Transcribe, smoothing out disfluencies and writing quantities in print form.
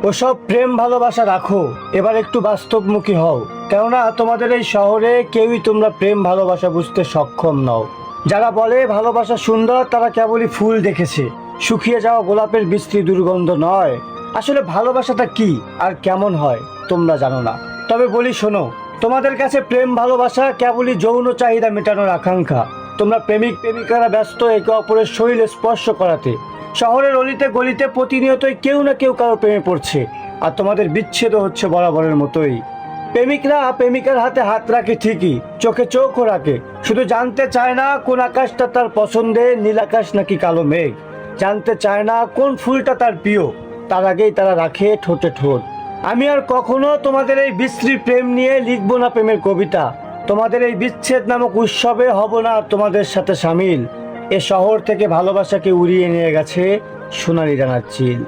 ওসব প্রেম ভালোবাসা রাখো, এবার একটু বাস্তবমুখী হও। কেননা তোমাদের এই শহরে কেউই তোমরা প্রেম ভালোবাসা বুঝতে সক্ষম নও। যারা বলে ভালোবাসা সুন্দর, তারা কেবলই ফুল দেখেছে, শুকিয়ে যাওয়া গোলাপের বিশ্রী দুর্গন্ধ নয়। আসলে ভালোবাসাটা কি আর কেমন হয় তোমরা জানো না। তবে বলি শোনো, তোমাদের কাছে প্রেম ভালোবাসা কেবলই যৌন চাহিদা মেটানোর আকাঙ্ক্ষা। তোমরা প্রেমিক প্রেমিকারা ব্যস্ত একে অপরের শরীর স্পর্শ করাতে। শহরের অলিতে গলিতে প্রতিনিয়তই কেউ না কেউ কারো প্রেমে পড়ছে, আর তোমাদের বিচ্ছেদ হচ্ছে বরাবরের মতোই। প্রেমিকরা প্রেমিকার হাতে হাত রাখে ঠিকই, চোখে চোখও রাখে, শুধু জানতে চায় না কোন আকাশটা তার পছন্দের, নীল আকাশ নাকি কালো মেঘ। জানতে চায় না কোন ফুলটা তার প্রিয়, তার আগেই তারা রাখে ঠোঁটে ঠোঁট। আমি আর কখনো তোমাদের এই বিশ্রী প্রেম নিয়ে লিখবো না প্রেমের কবিতা। তোমাদের এই বিচ্ছেদ নামক উৎসবে হব না তোমাদের সাথে সামিল। এ শহর থেকে ভালোবাসাকে উড়িয়ে নিয়ে গেছে সোনালি রাঙার চিল।